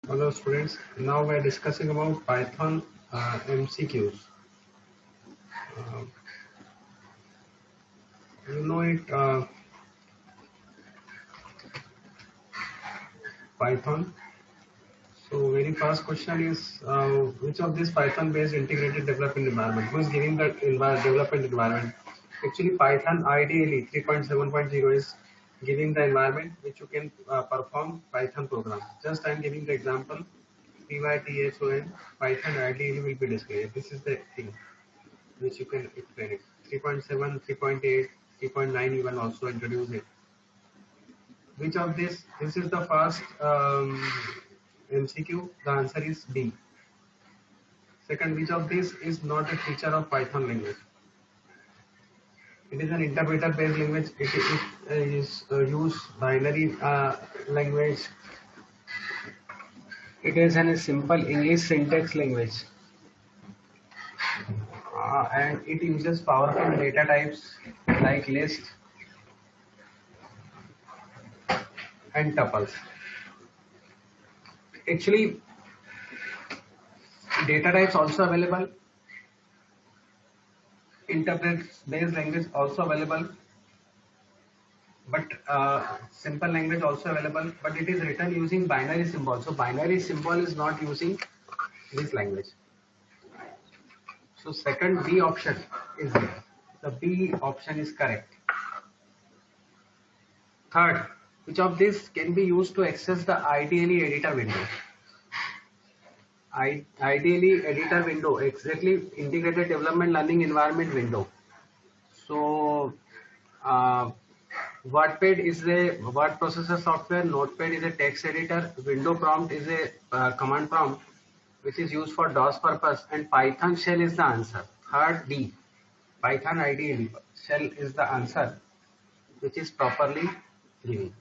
Hello students, now we are discussing about Python MCQs. Uh, you know it, Python. So very first question is, which of these Python based integrated development environment? Who is giving the development environment? Actually Python ideally 3.7.0 is giving the environment which you can perform Python program. Just I am giving the example, Python, Python ideally will be displayed. This is the thing which you can explain it. 3.7, 3.8, 3.9 even also introduce it. Which of this is the first MCQ? The answer is B. Second, which of this is not a feature of Python language? It is an interpreter based language. It is use binary language. It is a simple English syntax language. And it uses powerful data types like list and tuples. Actually, data types also available, interpret based language also available, but simple language also available, but it is written using binary symbol. So binary symbol is not using this language. So second B option is there. The B option is correct. Third, which of this can be used to access the IDLE editor window? Ideally editor window, exactly integrated development learning environment window. So Wattpad is a word processor software, Notepad is a text editor, window prompt is a command prompt which is used for DOS purpose, and Python shell is the answer. Third D, Python IDE shell is the answer which is properly given.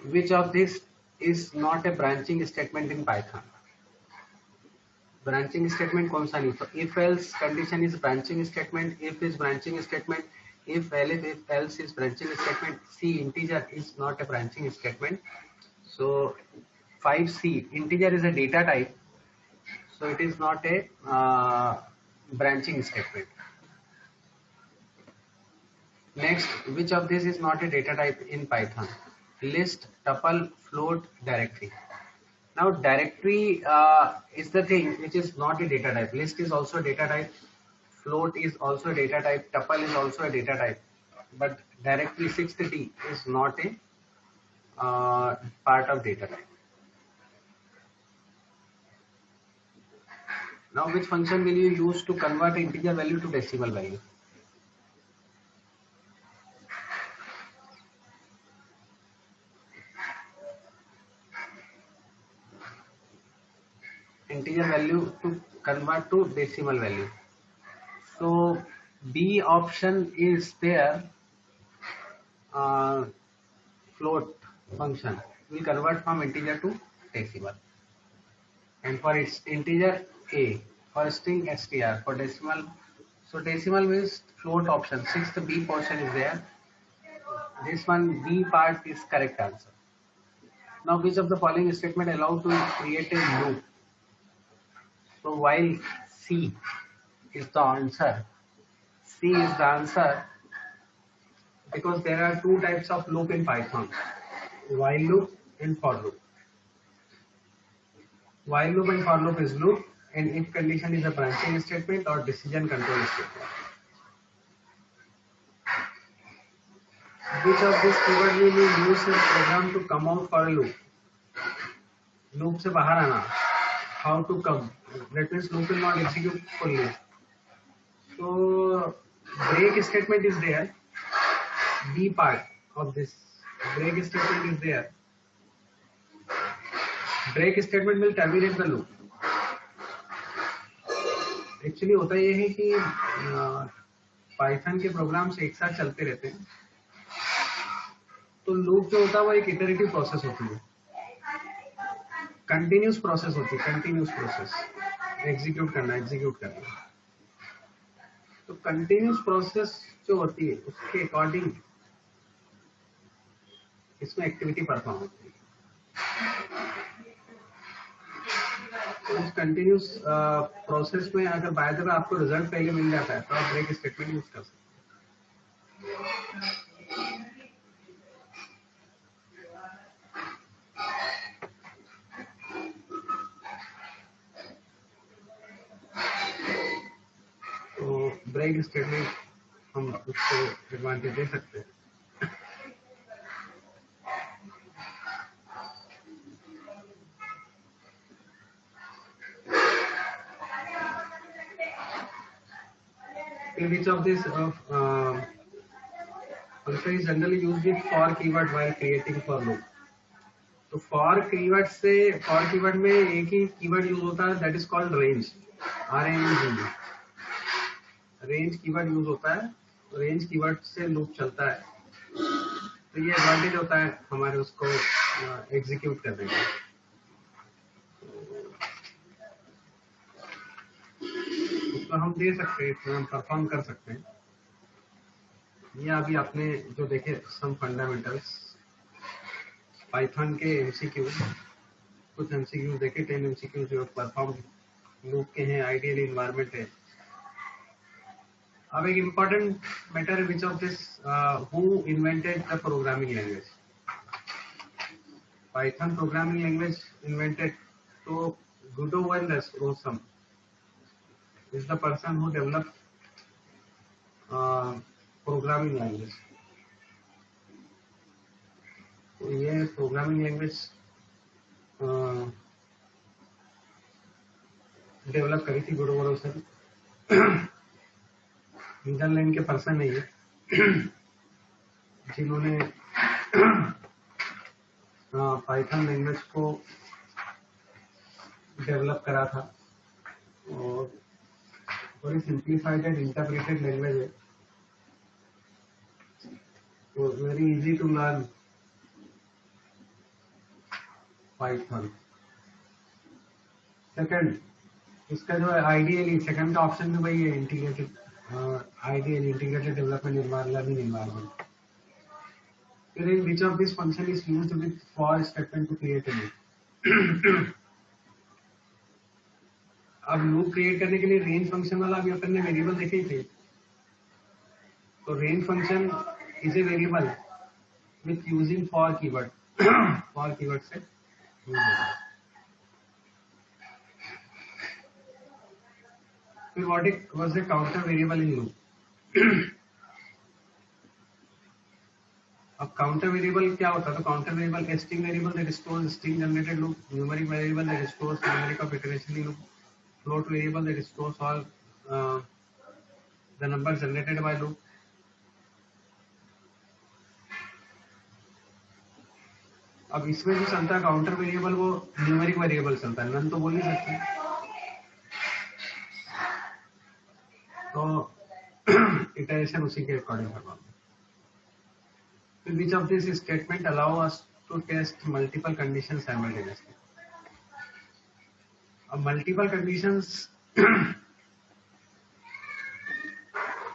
Which of this is not a branching statement in Python? Branching statement कौन सा नहीं? तो if else condition is branching statement, if is branching statement, if else is branching statement. C integer is not a branching statement. So 5C integer is a data type, so it is not a branching statement. Next, which of this is not a data type in Python? List, tuple, float, directory. Now directory is the thing which is not a data type. List is also a data type, float is also a data type, tuple is also a data type, but directory 6th D is not a part of data type. Now which function will you use to convert integer value to decimal value? Integer value to convert to decimal value. So B option is there. Float function will convert from integer to decimal, and for its integer A, for string str, for decimal. So decimal means float option. 6th B portion is there. This one B part is correct answer. Now which of the following statement allow to create a loop? So while C is the answer, C is the answer because there are two types of loop in Python, while loop and for loop. While loop and for loop is loop, and if condition is a branching statement or decision control statement. Which of these keyword will you use in program to come out for a loop? Loop से बाहर आना. How to come? That means loop will not execute fully. So break statement is there. B part of this break statement is there. Break statement will terminate the loop. Actually होता ये है कि Python के programmes एक साथ चलते रहते हैं, तो लूप जो होता है वो एक इटरेटिव प्रोसेस होती है, कंटिन्यूस प्रोसेस होती है, कंटिन्यूस प्रोसेस एग्जीक्यूट करना. तो कंटिन्यूस प्रोसेस जो होती है उसके अकॉर्डिंग इसमें एक्टिविटी परफॉर्म होती है. कंटिन्यूस प्रोसेस में अगर बाय द वे आपको रिजल्ट पहले मिल जाता है तो आप ब्रेक स्टेटमेंट यूज कर सकते हैं। तो ब्रेक स्टेटमेंट हम उसको एडवांटेज दे सकते हैं। In which of these function is generally used with for keyword while creating for loop? तो for keyword से for keyword में एक ही keyword यूज होता है, that is called range, RANGE। range keyword use होता है, range keyword से loop चलता है, तो ये एडवांटेज होता है हमारे उसको एग्जीक्यूट करने का। उसको हम दे सकते हैं, इसमें हम परफॉर्म कर सकते हैं। ये अभी आपने जो देखे सम फंडामेंटल्स पाइथन के एमसीक्यू, कुछ एमसीक्यू देखे, 10 एमसीक्यू जो परफॉर्म लूप के हैं, आइडियल इन्वायरमेंट है। अब एक important matter, which of this who invented the programming language? Python programming language invented, तो Guido van Rossum is the person who developed programming language. तो ये प्रोग्रामिंग लैंग्वेज डेवलप करी थी गुडो रोसम। नीदरलैंड के person है ये, जिन्होंने Python language को डेवलप करा था, और बड़ी सिंप्लीफाइड एंड इंटरप्रेटेड लैंग्वेज है, तो very easy to learn Python. Second, इसका जो है आइडियली, सेकंड का ऑप्शन में वही है, integrated ideal integrated development learning environment. फिर which of this function is used with for statement to create a loop? अब लूप क्रिएट करने के लिए रेंज फंक्शन वाला अभी अपन ने वेरिएबल देखे ही थे, तो range function is a variable with using for keyword, for keyword से यूज होगा। फिर what was the counter variable in loop? अब काउंटर वेरिएबल क्या होता है? तो counter variable string variable that stores string generated loop, numeric variable that stores numeric of iteration loop, float variable that stores all the numbers generated by loop. अब इसमें जो चलता है काउंटर वेरिएबल, वो न्यूमेरिक वेरिएबल चलता है, none तो बोल नहीं सकते, तो इटरेशन उसी के अकॉर्डिंग करवा। फिर which of this statement allow us to test multiple conditions simultaneously? अब मल्टीपल कंडीशंस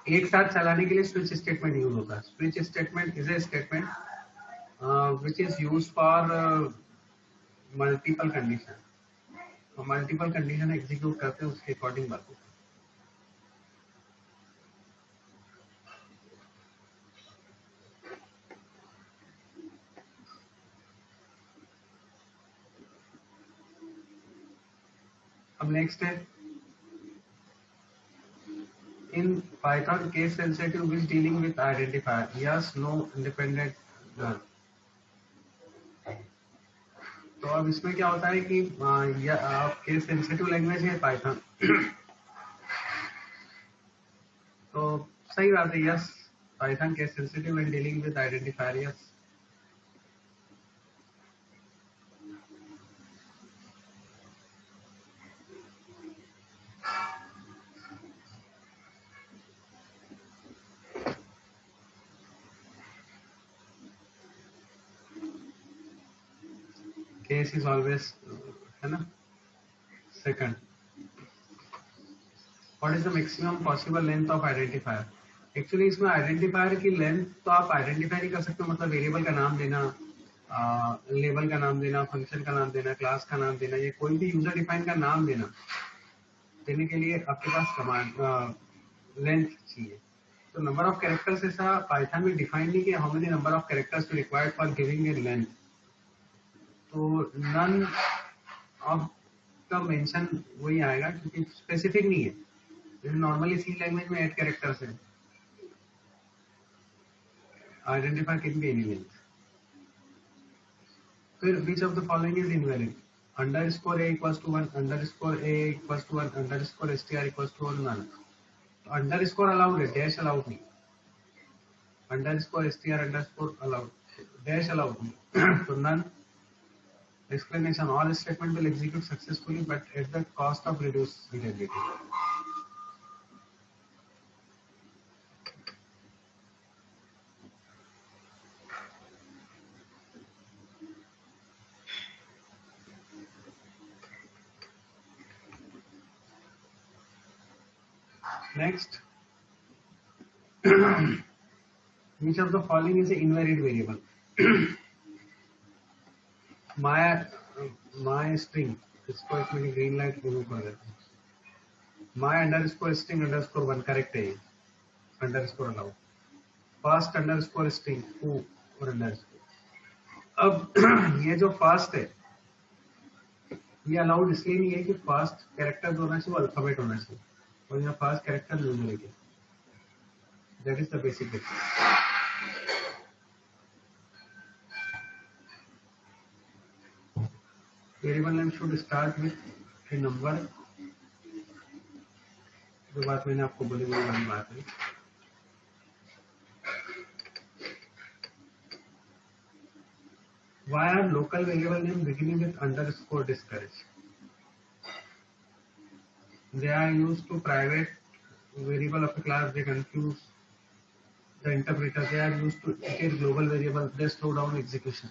एक साथ चलाने के लिए स्विच स्टेटमेंट यूज होता है। Switch statement is a statement which is use for multiple condition. तो मल्टीपल कंडीशन एग्जीक्यूट करते हैं, उसके अकॉर्डिंग बात होता है। अब नेक्स्ट है in Python case sensitive is dealing with identifier, yes, no, independent, none। तो अब इसमें क्या होता है कि केस सेंसिटिव लैंग्वेज है पाइथन, तो सही बात है, yes, Python case sensitive and dealing with identifier, yes. Case is always, है ना। Second, what is the maximum possible length of identifier? Actually इसमें आइडेंटिफायर की लेंथ तो आप आइडेंटिफाई नहीं कर सकते, मतलब वेरिएबल का नाम देना, लेबल का नाम देना, फंक्शन का नाम देना, क्लास का नाम देना, ये कोई भी यूजर डिफाइन का नाम देने के लिए आपके पास कमांड लेंथ चाहिए। तो नंबर ऑफ कैरेक्टर्स ऐसा पाइथन में डिफाइन नहीं कि how many number of characters required for giving a length. तो नन ऑफ का मेंशन वही आएगा क्योंकि स्पेसिफिक नहीं है। जैसे नॉर्मली सी लैंग्वेज में 8 कैरेक्टर्स है, identify can be any length. फिर which of the following is invalid? Underscore a equals to 1, underscore a equals to 1, underscore STR equals to 1, none. Underscore allowed है, डैश अलाउड नहीं। Underscore STR underscore allowed, dash allowed नहीं। तो none. Explanation: all statement will execute successfully but at the cost of reduced readability. Next, which of the following is an invariant variable? my string, इसको एक minute green light remove कर देता हूँ। my underscore string underscore 1 correct है, underscore allowed. fast underscore string 2 और underscore. अब ये जो फास्ट है ये अलाउड इसलिए नहीं है कि फास्ट कैरेक्टर होना चाहिए, अल्फाबेट होना चाहिए, और यहाँ फास्ट कैरेक्टर यूज है। That is the basic difference. Variable name should start with A number, जो बात मैंने आपको बोली वो वाली बात है। Why are local variable name beginning with underscore discouraged? They are used to private variable of a class. They confuse the interpreter. They are used to indicate global variable. They slow down execution.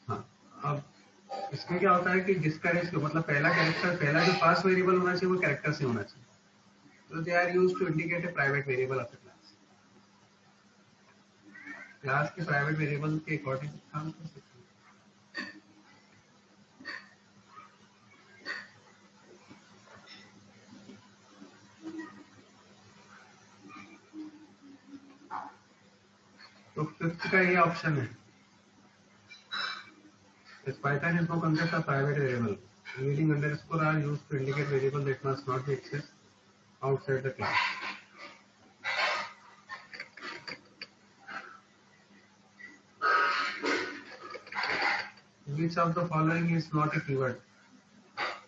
हाँ, अब इसमें क्या होता है कि discourage का मतलब पहला कैरेक्टर, पहला जो पास वेरिएबल होना चाहिए वो कैरेक्टर से होना चाहिए। तो they are used to indicate a private variable of the class. Class के प्राइवेट वेरिएबल के अकॉर्डिंग काम कर सकते हैं। तो फिफ्थ का ये ऑप्शन है, Python has no concept of private variable. Leading underscore are used to indicate variable that must not be accessed outside the class. Which of the following is not a keyword?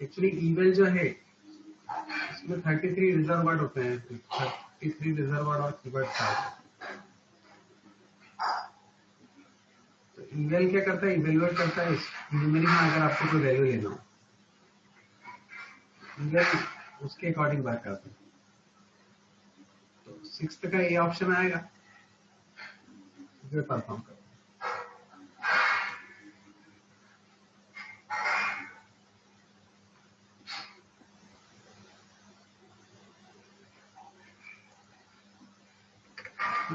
Actually, eval जो है इसमें 33 reserve word होते हैं, 33 reserve word और keyword था। तो eval क्या करता है? इवेलुएट करता है न्यूमेरिक में अगर आपको कोई वैल्यू लेना हो, eval उसके अकॉर्डिंग बात करता है। तो सिक्स्थ का ये ऑप्शन आएगा जो परफॉर्म कर।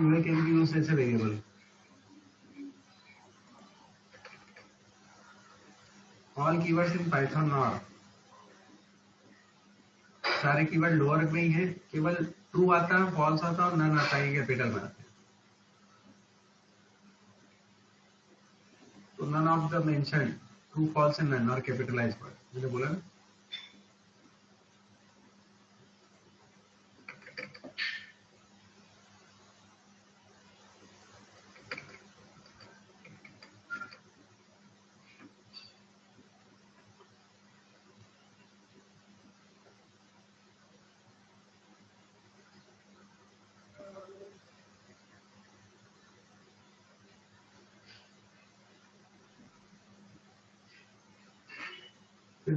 eval can be used as a variable. All keywords in Python are, सारे कीवर्ड लोअर में ही है, केवल ट्रू आता है, फॉल्स आता है और नन आता है कैपिटल में आता है। तो none of the mention true, false and none और कैपिटलाइज वर्ड मैंने बोला ना।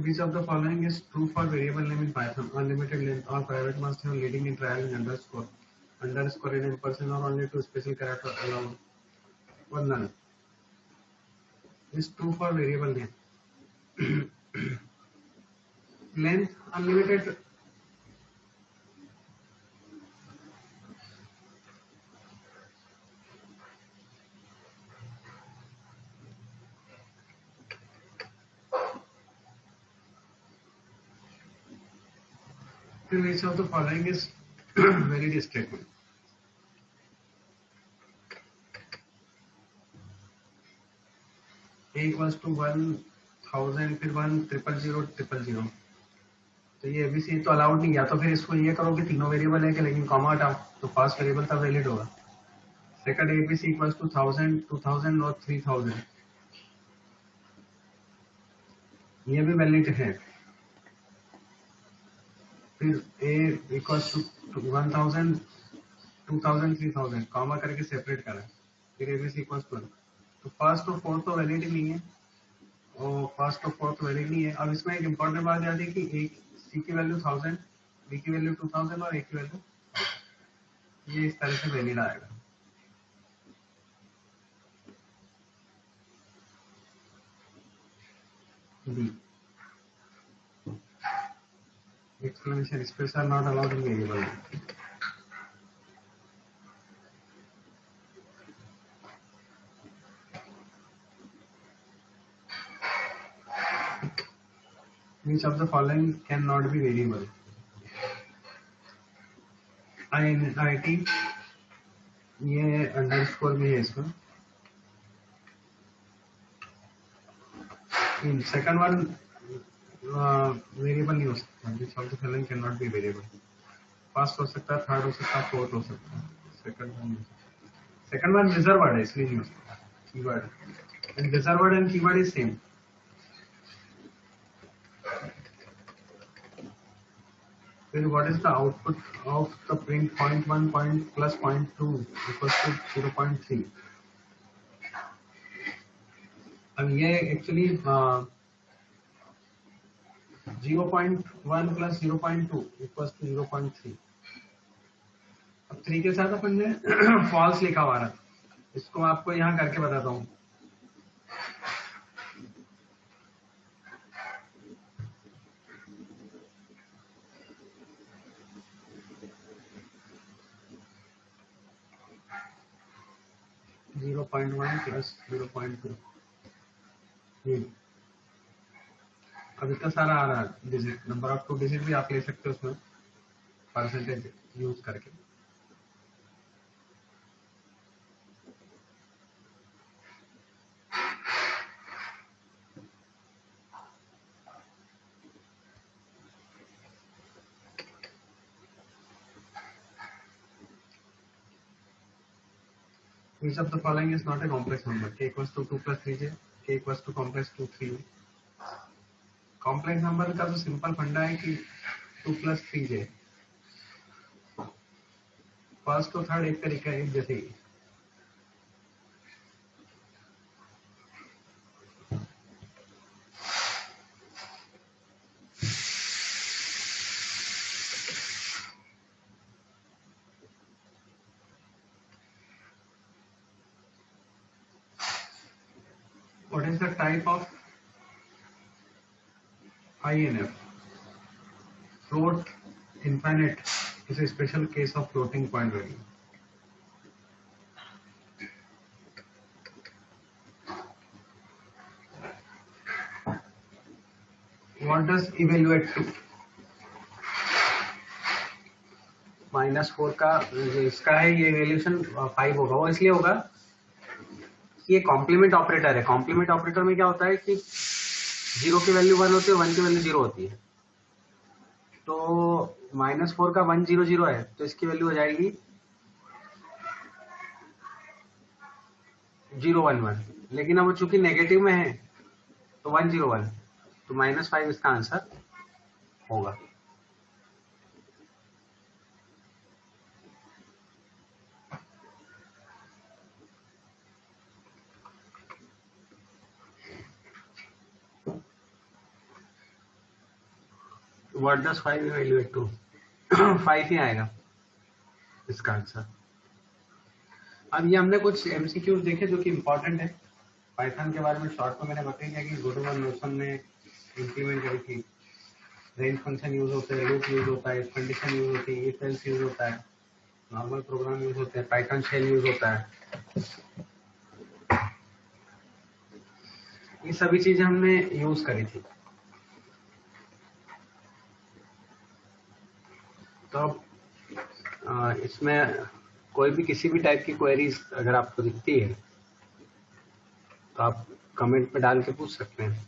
Which of the following is true for variable name in Python? Unlimited length, all private must have leading in trial and underscore, underscore in ampersand or only two special character allowed, or none. Is true for variable name. Length unlimited, which of the following is valid statement? A equals to 1000 फिर 1000000, तो ये ABC तो allowed नहीं, या तो फिर इसको ये करो कि तीनों वेरिएबल है कि लेकिन कॉमा हटाओ तो फर्स्ट वेरिएबल तब वैलिड होगा। सेकंड एबीसी इक्वल्स टू 1000 2000 और 3000, ये भी वैलिड है। फिर ए इक्वल्स टू 1000 2000 3000 कॉमा करके सेपरेट करा, फिर एबीसी इक्वल्स टू, तो फर्स्ट और फोर्थ तो वैलिड नहीं है और फर्स्ट और फोर्थ वैलिड नहीं है। अब इसमें एक इंपॉर्टेंट बात याद है कि एक सी की वैल्यू 1000, बी की वैल्यू 2000 और ए की वैल्यू, ये इस तरह से वैलिड आएगा। B exclamation space are not allowed in variable. Which of the following cannot be variable? INIT, ये अंडरस्कोर भी है इसमें। सेकंड वन वेरिएबल नहीं हो सकता, which of the following cannot be variable? First हो सकता है, थर्ड हो सकता है, फोर्थ हो सकता है, सेकंड वन रिजर्व वर्ड है इसलिए नहीं हो सकता। Keyword and reserve word and keyword is same. Then what is the output of the print 0.1 plus 0.2 equals to 0.3? अब ये एक्चुअली 0.1 plus 0.2 equals to 0.3। अब 3 के साथ अपन ने फॉल्स लिखा हुआ है, इसको आपको यहाँ करके बताता हूँ। जीरो 0.1 प्लस 0.2, अब इतना सारा आ रहा है डिजिट, नंबर ऑफ 2 डिजिट भी आप ले सकते हो उसमें परसेंटेज यूज करके। Which of the following is not a complex number? K equals to 2 plus 3j, K equals to complex 2 3। Complex number का तो सिंपल फंडा है कि 2 plus 3j, फर्स्ट और थर्ड एक तरीका है, एक जैसे ही। What is the type of INF? Float infinite is a special case of floating point value. What does evaluate to? -4 का इसका है, ये इवेल्यूशन 5 होगा। वो इसलिए होगा कि ये कॉम्प्लीमेंट ऑपरेटर है। कॉम्प्लीमेंट ऑपरेटर में क्या होता है कि 0 की वैल्यू 1 होती है, 1 की वैल्यू 0 होती है। तो -4 का 1 0 0 है, तो इसकी वैल्यू हो जाएगी 0 1 1। लेकिन अब चूंकि नेगेटिव में है तो 1 0 1, तो -5 इसका आंसर होगा। What does 5 evaluate to? 5 ही आएगा इसका आंसर। अब ये हमने कुछ एमसीक्यूज देखे जो कि इम्पोर्टेंट है। पाइथन के बारे में शॉर्ट में मैंने बताया कि गुडमन नोशन ने इंप्लीमेंट करी थी। रेंज फंक्शन यूज होता है, लूप यूज होता है, कंडीशन यूज होती है, इफ एल्स यूज होता है, नॉर्मल प्रोग्राम यूज होते हैं, पाइथन शेल यूज होता है। ये सभी चीजें हमने यूज करी थी। तो अब इसमें कोई भी किसी भी टाइप की क्वेरीज अगर आपको दिखती है तो आप कमेंट में डाल के पूछ सकते हैं.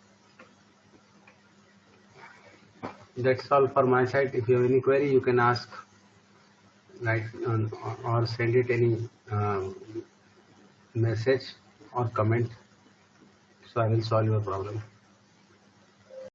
That's all for my side. If you have any query, you can ask, like, or send it any message or comment, so I will solve your problem.